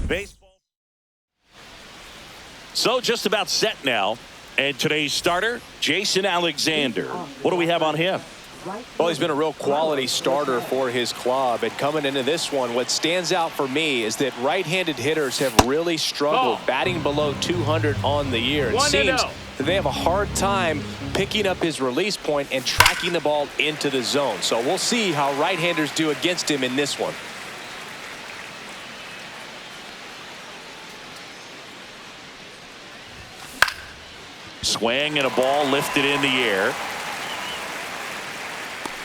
Baseball. So just about set now. And today's starter, Jason Alexander. What do we have on him? Well, he's been a real quality starter for his club. And coming into this one, what stands out for me is that right-handed hitters have really struggled batting below 200 on the year. It seems that they have a hard time picking up his release point and tracking the ball into the zone. So we'll see how right-handers do against him in this one. Swing and a ball lifted in the air.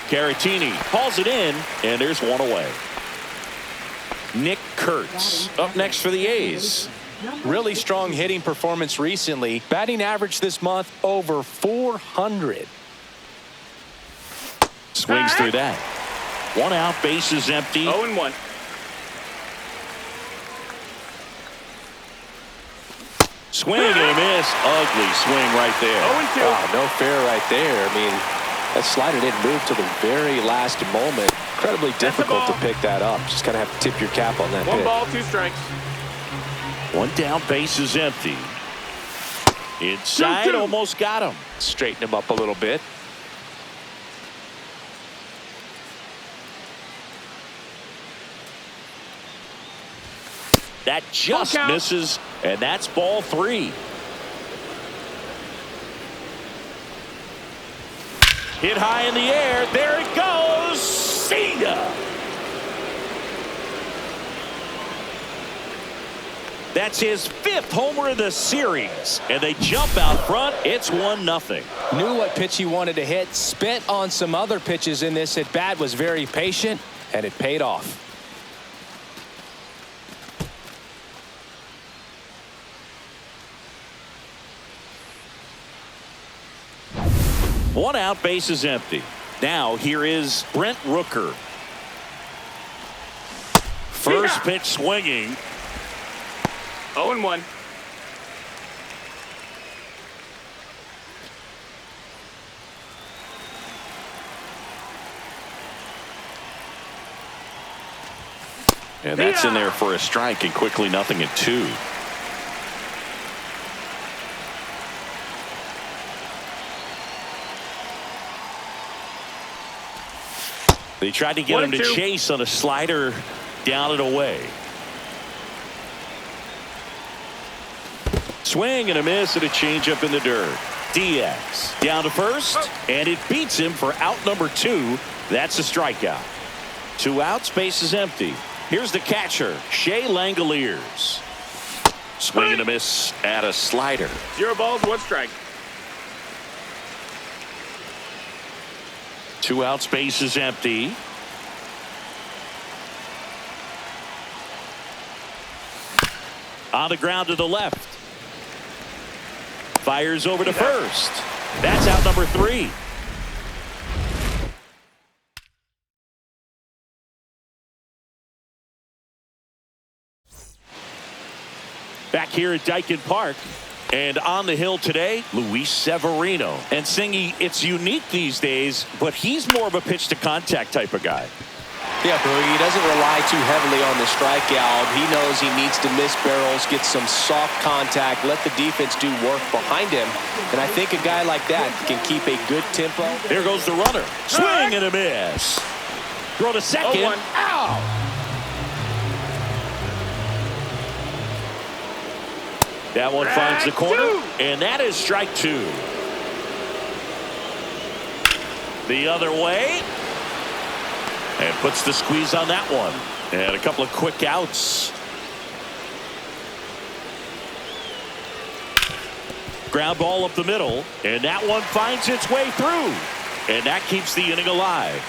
Caratini hauls it in, and there's one away. Nick Kurtz up next for the A's. Really strong hitting performance recently. Batting average this month over 400. Swings through that. One out, bases empty. 0-1. Swing and a miss. Ugly swing right there. 0-2. Oh, no fair right there. I mean, that slider didn't move till the very last moment. Incredibly difficult to pick that up. Just kind of have to tip your cap on that. One ball, 2 strikes. One down, base is empty. Inside, almost got him. Straighten him up a little bit. That just misses, and that's ball 3. Hit high in the air. There it goes. See ya. That's his 5th homer of the series. And they jump out front. It's 1-0. Knew what pitch he wanted to hit. Spit on some other pitches in this at bat. Was very patient, and it paid off. One out, base is empty. Now here is Brent Rooker. First pitch swinging. 0-1. And that's in there for a strike, and quickly 0-2. They tried to get him to chase on a slider down and away. Swing and a miss and a changeup in the dirt. Diaz down to first, and it beats him for out number 2. That's a strikeout. 2 outs, base is empty. Here's the catcher, Shea Langoliers. Swing and a miss at a slider. 0 balls, 1 strike. 2 outs, base is empty. On the ground to the left. Fires over to first. That's out number 3. Back here at Daikin Park. And on the hill today, Luis Severino. And Singy, it's unique these days, but he's more of a pitch-to-contact type of guy. Yeah, Brody, he doesn't rely too heavily on the strikeout. He knows he needs to miss barrels, get some soft contact, let the defense do work behind him. And I think a guy like that can keep a good tempo. There goes the runner. Swing and a miss. Throw to second. 0-1. Ow! That one finds the corner, and that is strike 2. The other way. And puts the squeeze on that one. And a couple of quick outs. Ground ball up the middle, and that one finds its way through. And that keeps the inning alive.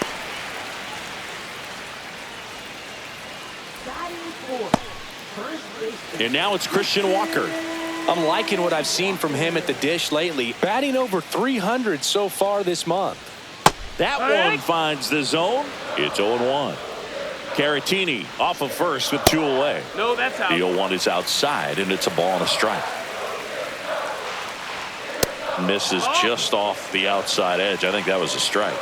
And now it's Christian Walker. I'm liking what I've seen from him at the dish lately. Batting over 300 so far this month. That one finds the zone. It's 0-1. Caratini off of first with 2 away. No, that's out. The 0-1 is outside, and it's a ball and a strike. Misses just off the outside edge. I think that was a strike.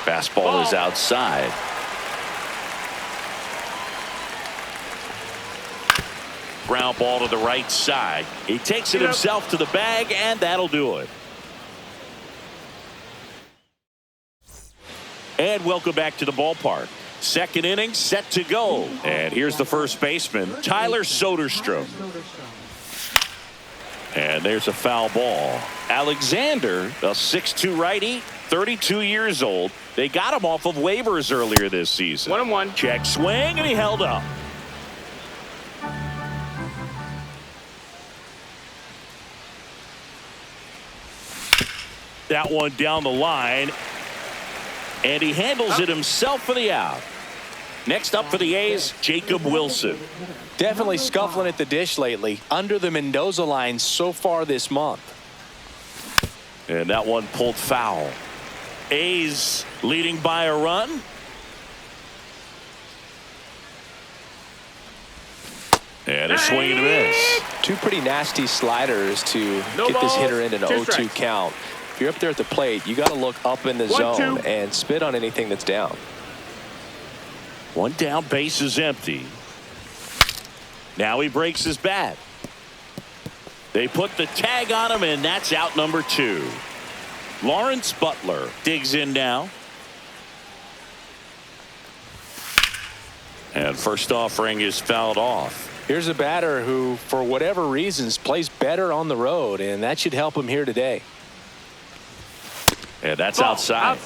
Fastball is outside. Ground ball to the right side. He takes it himself to the bag, and that'll do it. And welcome back to the ballpark. Second inning set to go. And here's the first baseman, Tyler Soderstrom. And there's a foul ball. Alexander, a 6'2 righty, 32 years old. They got him off of waivers earlier this season. 1-1. Check swing, and he held up. That one down the line. And he handles it himself for the out. Next up for the A's, Jacob Wilson. Definitely scuffling at the dish lately. Under the Mendoza line so far this month. And that one pulled foul. A's leading by a run. And a swing and a miss. Two pretty nasty sliders to get this hitter in an 0-2 count. If you're up there at the plate, you got to look up in the zone and spit on anything that's down. One down, base is empty. Now he breaks his bat. They put the tag on him, and that's out number 2. Lawrence Butler digs in now. And first offering is fouled off. Here's a batter who, for whatever reasons, plays better on the road, and that should help him here today. And that's outside.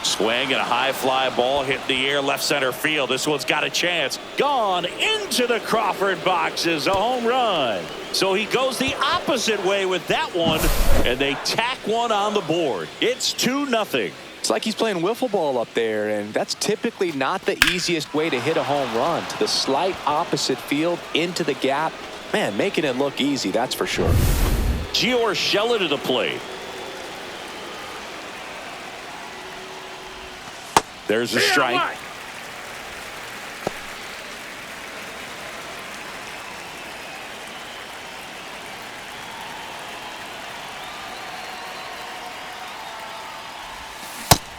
Swing and a high fly ball hit the air left center field. This one's got a chance. Gone into the Crawford boxes. A home run. So he goes the opposite way with that one, and they tack one on the board. It's 2-0. It's like he's playing wiffle ball up there, and that's typically not the easiest way to hit a home run. To the slight opposite field, into the gap. Man, making it look easy, that's for sure. Gio Urshela to the plate. There's a strike.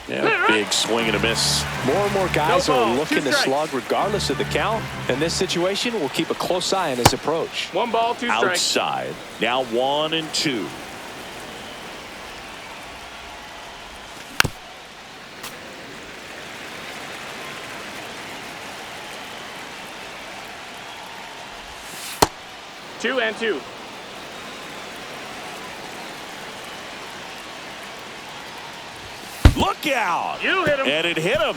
Yeah, big swing and a miss. More and more guys are looking to slug regardless of the count. In this situation, we'll keep a close eye on his approach. 1 ball, 2 strikes. Outside. Now 1-2. Two and 2. Look out! You hit him. And it hit him.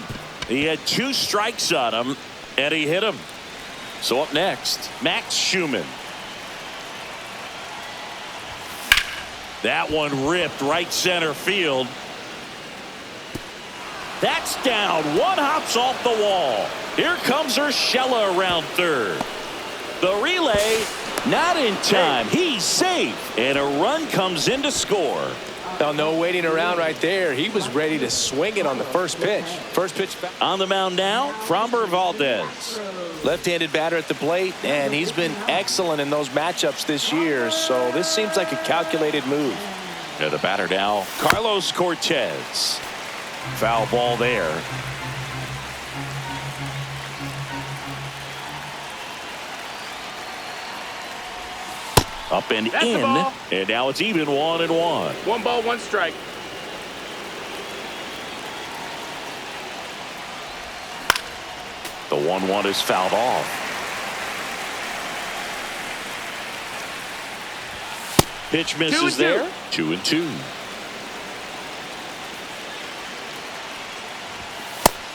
He had 2 strikes on him, and he hit him. So up next, Max Schumann. That one ripped right center field. That's down. One hops off the wall. Here comes Urshela around third. The relay, not in time. He's safe. And a run comes in to score. Now, no waiting around right there. He was ready to swing it on the first pitch. First pitch. On the mound now, Framber Valdez. Left-handed batter at the plate, and he's been excellent in those matchups this year. So this seems like a calculated move. And the batter now, Carlos Cortez. Foul ball there. Up and That's in, and now it's even 1-1. 1 ball, 1 strike. The 1-1 is fouled off. Pitch misses there. 2-2.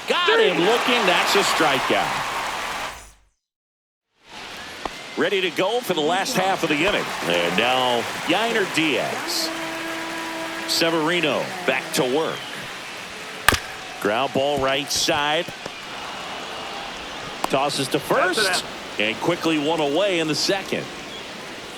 Got him looking. That's a strikeout. Ready to go for the last half of the inning. And now Yainer Diaz. Severino back to work. Ground ball right side. Tosses to first. And quickly one away in the second.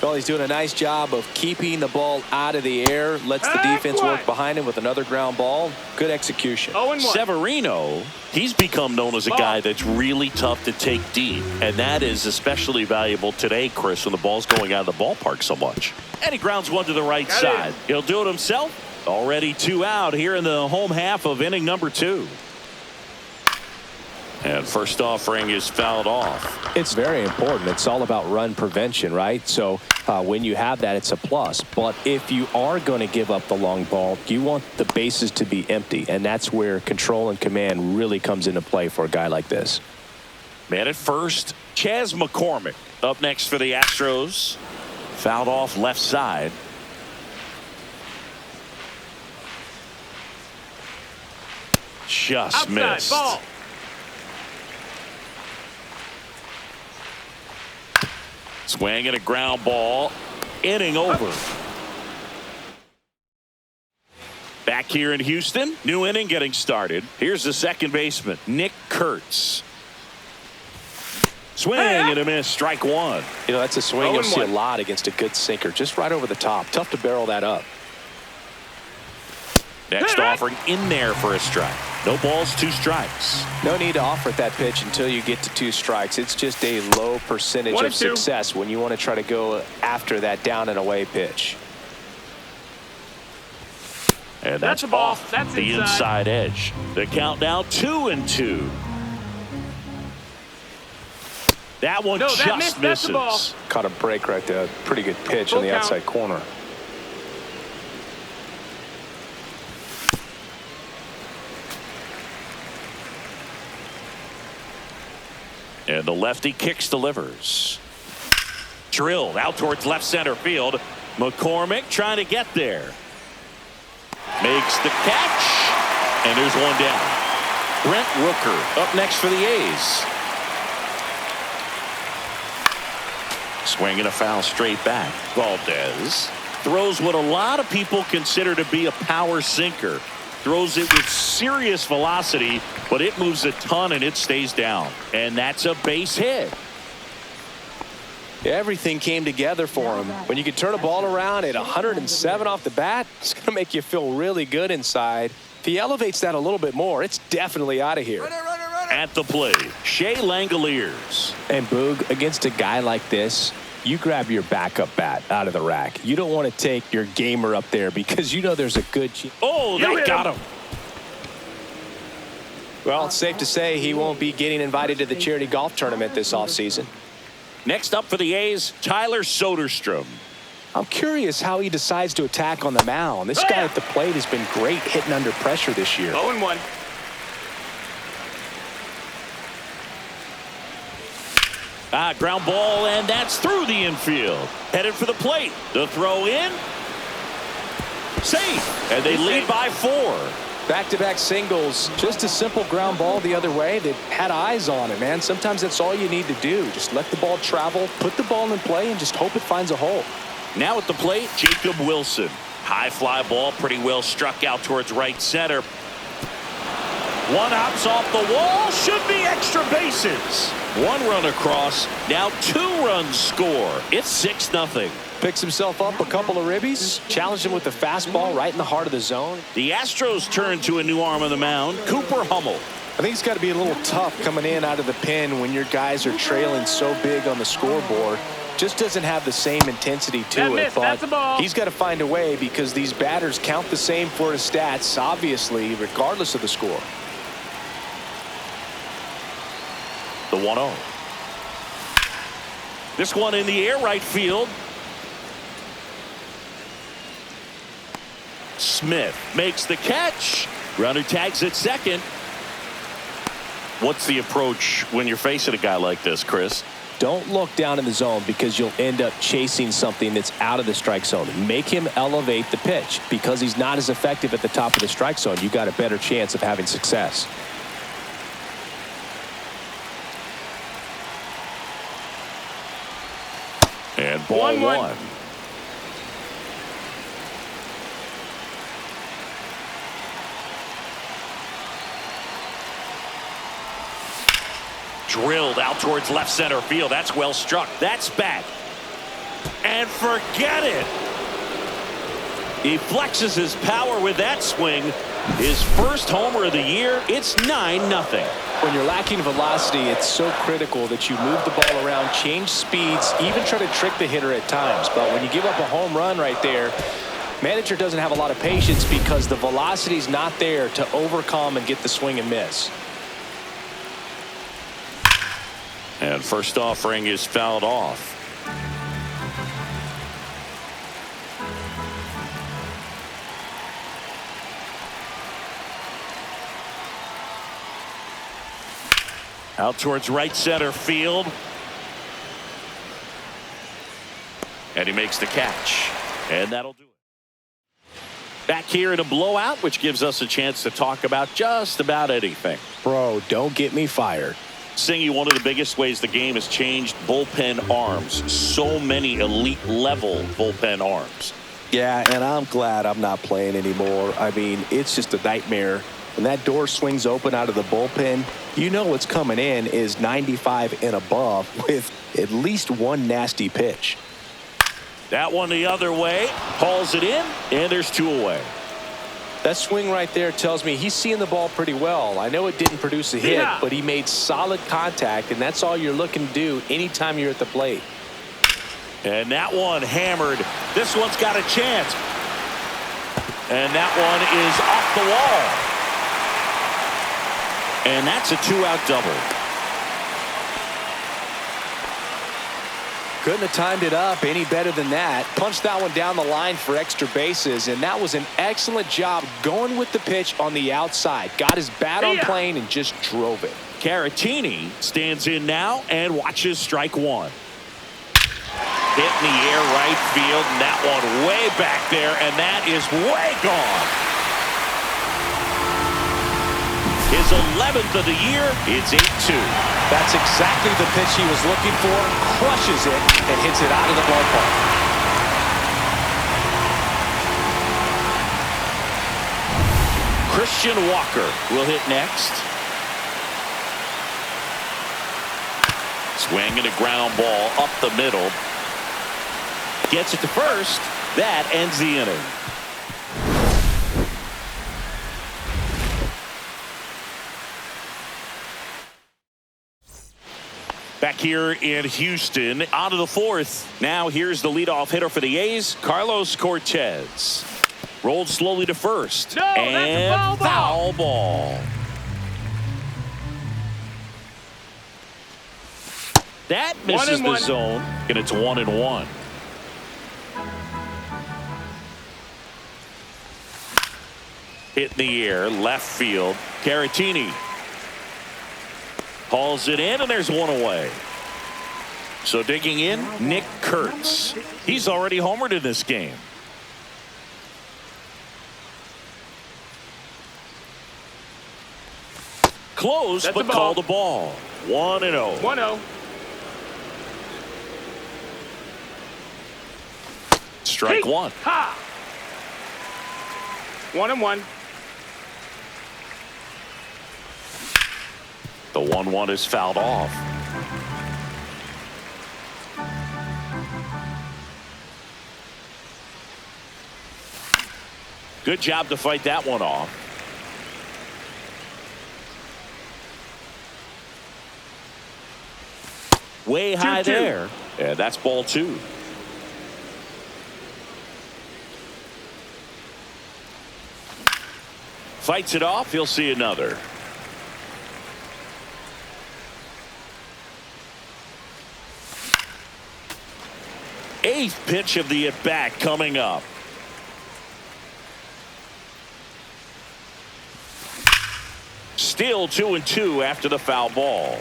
Well, he's doing a nice job of keeping the ball out of the air. Lets the defense work behind him with another ground ball. Good execution. 0-1. Severino, he's become known as a guy that's really tough to take deep. And that is especially valuable today, Chris, when the ball's going out of the ballpark so much. And he grounds one to the right side. He'll do it himself. Already 2 out here in the home half of inning number 2. And first offering is fouled off. It's very important. It's all about run prevention, right? So when you have that, it's a plus. But if you are going to give up the long ball, you want the bases to be empty. And that's where control and command really comes into play for a guy like this. Man at first, Chas McCormick up next for the Astros. Fouled off left side. Just Outside, missed. ball. Swing and a ground ball. Inning over. Back here in Houston. New inning getting started. Here's the second baseman, Nick Kurtz. Swing and a miss. Strike one. You know, that's a swing you'll see a 0-1. lot against a good sinker. Just right over the top. Tough to barrel that up. Next offering in there for a strike. No balls, 2 strikes. No need to offer that pitch until you get to 2 strikes. It's just a low percentage 1-2. of success when you want to try to go after that down and away pitch. And That's that's a ball. off That's the inside edge. The count now 2-2. That one No, that just missed. That's the ball. misses. Caught a break right there. Pretty good pitch Full on the count. outside corner. And the lefty kicks, delivers. Drilled out towards left center field. McCormick trying to get there. Makes the catch. And there's one down. Brent Rooker up next for the A's. Swing and a foul straight back. Valdez throws what a lot of people consider to be a power sinker. Throws it with serious velocity, but it moves a ton and it stays down. And that's a base hit. Everything came together for him. When you can turn a ball around at 107 off the bat, it's going to make you feel really good inside. If he elevates that a little bit more, it's definitely out of here. At the plate, Shea Langoliers. And Boog, against a guy like this, you grab your backup bat out of the rack. You don't want to take your gamer up there because you know there's a good chance. Oh, that got him. Well, it's safe to say he won't be getting invited to the charity golf tournament this offseason. Next up for the A's, Tyler Soderstrom. I'm curious how he decides to attack on the mound. This guy at the plate has been great hitting under pressure this year. 0-1. Ground ball, and that's through the infield. Headed for the plate. The throw in. Safe. And they lead by 4. Back-to-back singles. Just a simple ground ball the other way that had eyes on it, man. Sometimes that's all you need to do. Just let the ball travel, put the ball in play, and just hope it finds a hole. Now at the plate, Jacob Wilson. High fly ball, pretty well struck out towards right center. One hops off the wall, should be extra bases. 1 run across, now 2 runs score. It's 6-0. Picks himself up a couple of ribbies, challenged him with the fastball right in the heart of the zone. The Astros turn to a new arm on the mound, Cooper Hummel. I think it's got to be a little tough coming in out of the pen when your guys are trailing so big on the scoreboard. Just doesn't have the same intensity to That it, missed. but That's a ball. he's got to find a way because these batters count the same for his stats, obviously, regardless of the score. The 1-0. This one in the air, right field. Smith makes the catch. Runner tags at second. What's the approach when you're facing a guy like this, Chris? Don't look down in the zone because you'll end up chasing something that's out of the strike zone. Make him elevate the pitch because he's not as effective at the top of the strike zone. You got a better chance of having success. And ball 1. Drilled out towards left center field. That's well struck. That's back. And forget it. He flexes his power with that swing. His first homer of the year. It's 9-0. When you're lacking velocity, it's so critical that you move the ball around, change speeds, even try to trick the hitter at times. But when you give up a home run right there, manager doesn't have a lot of patience because the velocity's not there to overcome and get the swing and miss. And first offering is fouled off. Out towards right center field. And he makes the catch. And that'll do it. Back here in a blowout, which gives us a chance to talk about just about anything. Bro, don't get me fired. Singy, one of the biggest ways the game has changed, bullpen arms. So many elite level bullpen arms. Yeah, and I'm glad I'm not playing anymore. I mean, it's just a nightmare. When that door swings open out of the bullpen, you know what's coming in is 95 and above with at least one nasty pitch. That one the other way, hauls it in, and there's 2 away. That swing right there tells me he's seeing the ball pretty well. I know it didn't produce a hit, but he made solid contact, and that's all you're looking to do anytime you're at the plate. And that one hammered. This one's got a chance. And that one is off the wall. And that's a 2-out double. Couldn't have timed it up any better than that. Punched that one down the line for extra bases, and that was an excellent job going with the pitch on the outside. Got his bat on plane and just drove it. Caratini stands in now and watches strike 1. Hit in the air right field, and that one way back there, and that is way gone. His 11th of the year. It's 8-2. That's exactly the pitch he was looking for. Crushes it and hits it out of the ballpark. Christian Walker will hit next. Swinging a ground ball up the middle. Gets it to first. That ends the inning. Back here in Houston, on to the 4th. Now here's the leadoff hitter for the A's, Carlos Cortez. Rolled slowly to first. No, and that's a foul ball. That misses the zone, and it's 1-1. Hit in the air, left field. Caratini hauls it in, and there's 1 away. So digging in, Nick Kurtz. He's already homered in this game. Close, that's but called the ball. 1-0. 1-0. Strike 1. Ha! 1-1. The 1-1 is fouled off. Good job to fight that one off. Way high there. And that's ball 2. Fights it off. He'll see another. Eighth pitch of the at-bat coming up. Still 2-2 after the foul ball.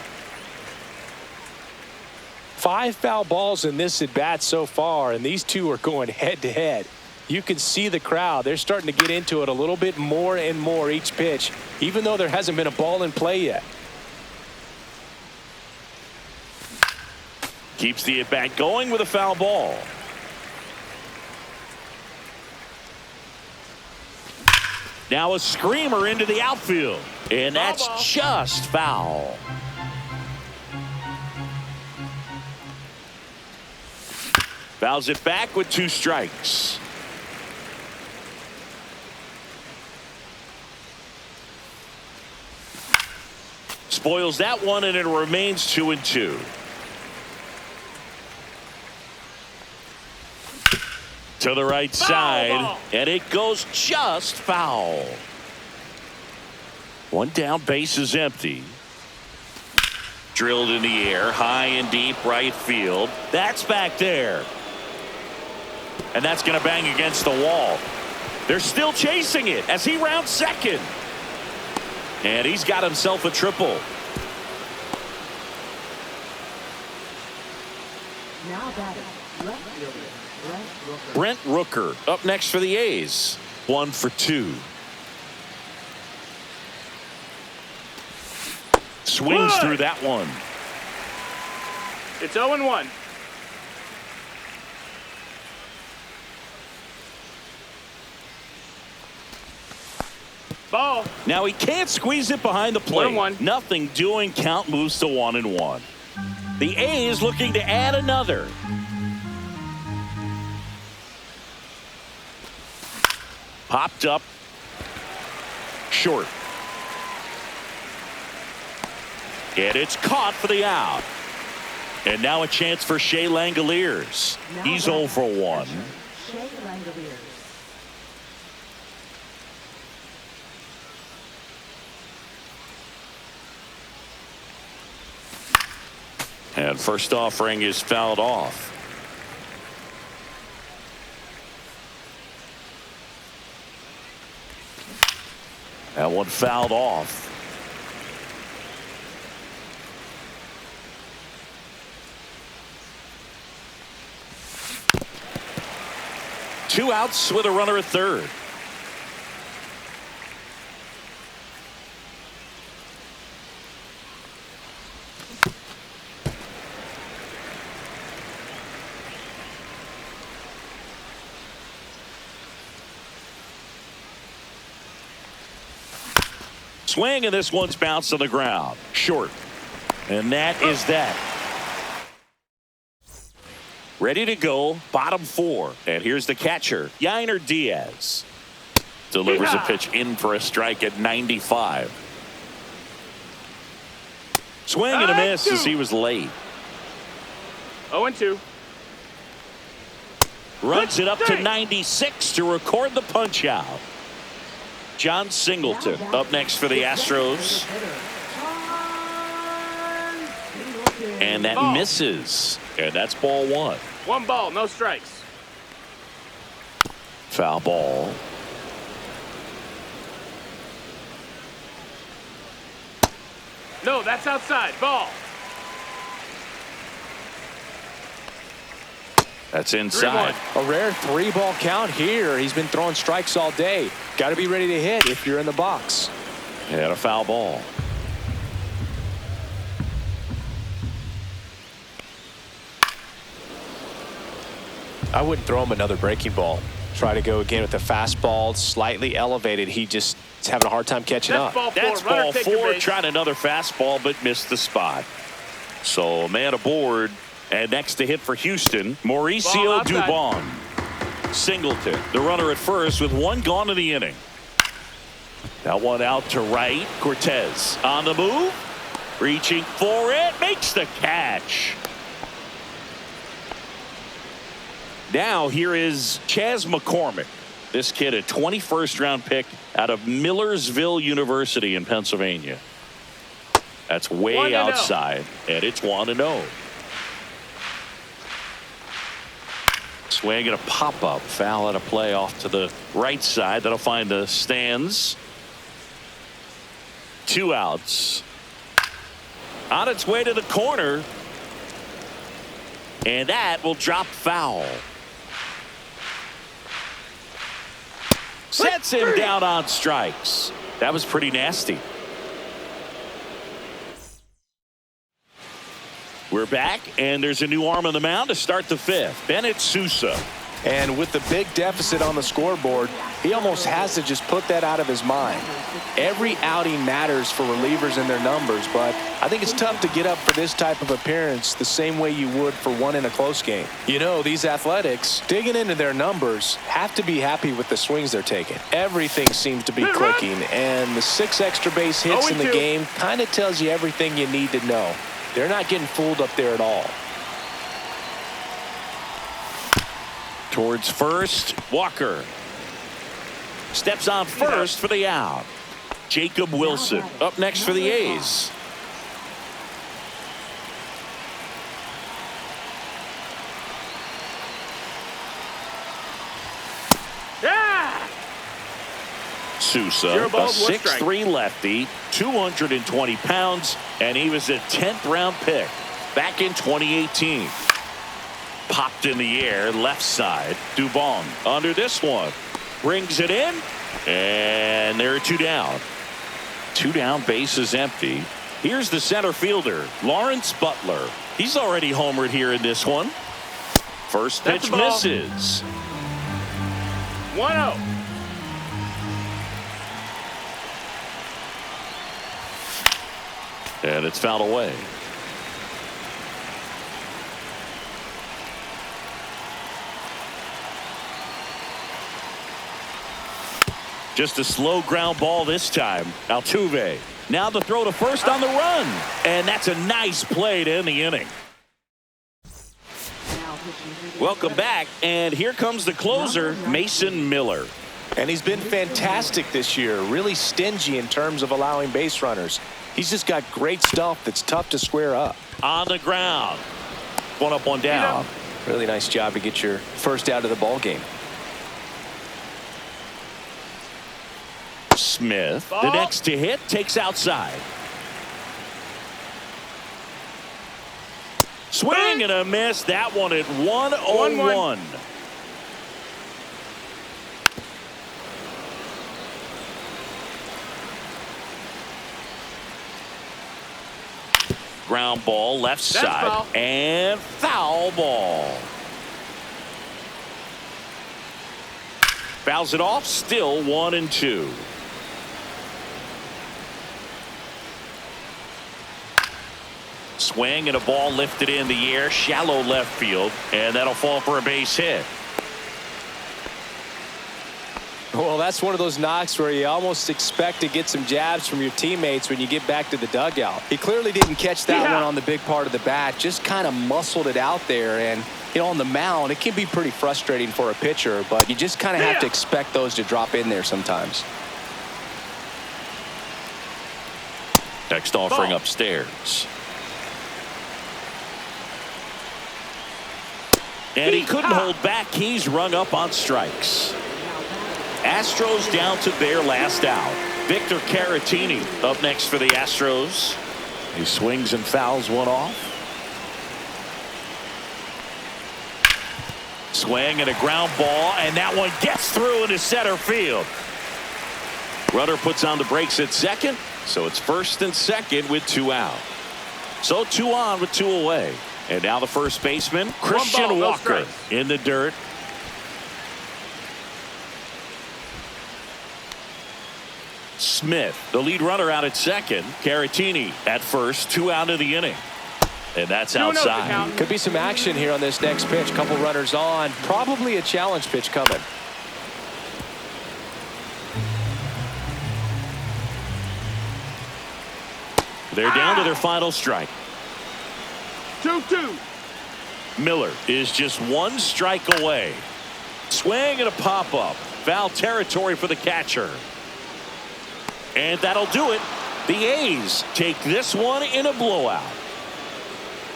5 foul balls in this at-bat so far, and these two are going head-to-head. You can see the crowd. They're starting to get into it a little bit more and more each pitch, even though there hasn't been a ball in play yet. Keeps the at-bat going with a foul ball. Now a screamer into the outfield. And that's just foul. Fouls it back with 2 strikes. Spoils that one, and it remains 2-2. To the right side, and it goes just foul. 1 down, base is empty. Drilled in the air, high and deep right field. That's back there. And that's going to bang against the wall. They're still chasing it as he rounds second. And he's got himself a triple. Now batting, left fielder, Brent Rooker up next for the A's. 1 for 2. Swings through that one. It's 0-1. Ball. Now he can't squeeze it behind the plate. 1-1. Nothing doing. Count moves to 1-1. The A's looking to add another. Popped up. Short. And it's caught for the out. And now a chance for Shea Langoliers. He's 0 for 1. Shea Langoliers. And first offering is fouled off. That one fouled off. Two outs with a runner at third. Swing, and this one's bounced on the ground. Short. And that is that. Ready to go, bottom 4. And here's the catcher, Yainer Diaz. Delivers a pitch in for a strike at 95. Swing and a miss as he was late. 0-2. Runs it up to 96 to record the punch out. John Singleton up next for the Astros. And that misses. And that's ball 1. 1 ball, no strikes. Foul ball. No, that's outside. Ball. That's inside. A rare 3-ball count here. He's been throwing strikes all day. Got to be ready to hit if you're in the box. And a foul ball. I wouldn't throw him another breaking ball. Try to go again with the fastball, slightly elevated. He just is having a hard time catching up. That's ball 4. Tried another fastball, but missed the spot. So a man aboard. And next to hit for Houston, Mauricio Dubon. Singleton, the runner at first with 1 gone in the inning. That one out to right. Cortez on the move. Reaching for it. Makes the catch. Now here is Chas McCormick. This kid, a 21st round pick out of Millersville University in Pennsylvania. That's way outside. And it's 1-0. Swing and a pop-up. Foul at a play off to the right side. That'll find the stands. 2 outs. On its way to the corner. And that will drop foul. Sets him down on strikes. That was pretty nasty. We're back, and there's a new arm on the mound to start the 5th. Bennett Sousa. And with the big deficit on the scoreboard, he almost has to just put that out of his mind. Every outing matters for relievers and their numbers, but I think it's tough to get up for this type of appearance the same way you would for one in a close game. You know, these Athletics, digging into their numbers, have to be happy with the swings they're taking. Everything seems to be clicking, and the 6 extra base hits in the game kind of tells you everything you need to know. They're not getting fooled up there at all. Towards first, Walker. Steps on first for the out. Jacob Wilson up next for the A's. Sousa, Zero a balls, one 6'3" lefty, 220 pounds, and he was a 10th-round pick back in 2018. Popped in the air, left side. Dubon under this one. Brings it in, and there are 2 down. 2 down, base is empty. Here's the center fielder, Lawrence Butler. He's already homered here in this one. First pitch misses. 1-0. And it's fouled away. Just a slow ground ball this time. Altuve. Now the throw to first on the run. And that's a nice play to end the inning. Welcome back. And here comes the closer, Mason Miller. And he's been fantastic this year. Really stingy in terms of allowing base runners. He's just got great stuff that's tough to square up. On the ground. One up, one down. Really nice job to get your first out of the ball game. Smith, the next to hit, takes outside. Swing and a miss. That one at 1-0-1. Ground ball left side foul. and foul ball. Fouls it off. Still 1-2. Swing and a ball lifted in the air, shallow left field, and that'll fall for a base hit. Well, that's one of those knocks where you almost expect to get some jabs from your teammates when you get back to the dugout. He clearly didn't catch that one on the big part of the bat, just kind of muscled it out there. And, you know, on the mound, it can be pretty frustrating for a pitcher, but you just kind of have to expect those to drop in there sometimes. Next offering upstairs. And he couldn't hold back. He's rung up on strikes. Astros down to their last out. Victor Caratini up next for the Astros. He swings and fouls one off. Swing and a ground ball, and that one gets through into center field. Runner puts on the brakes at second, so it's first and second with 2 out. So 2 on with 2 away. And now the first baseman, Christian Walker, in the dirt. Smith, the lead runner, out at second. Caratini at first, 2 out of the inning. And that's outside. Could be some action here on this next pitch. Couple runners on. Probably a challenge pitch coming. They're down to their final strike. 2-2. Miller is just 1 strike away. Swing and a pop-up. Foul territory for the catcher. And that'll do it. The A's take this one in a blowout.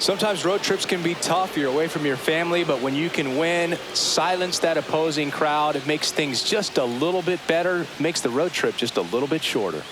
Sometimes road trips can be tough. You're away from your family, but when you can win, silence that opposing crowd, it makes things just a little bit better, makes the road trip just a little bit shorter.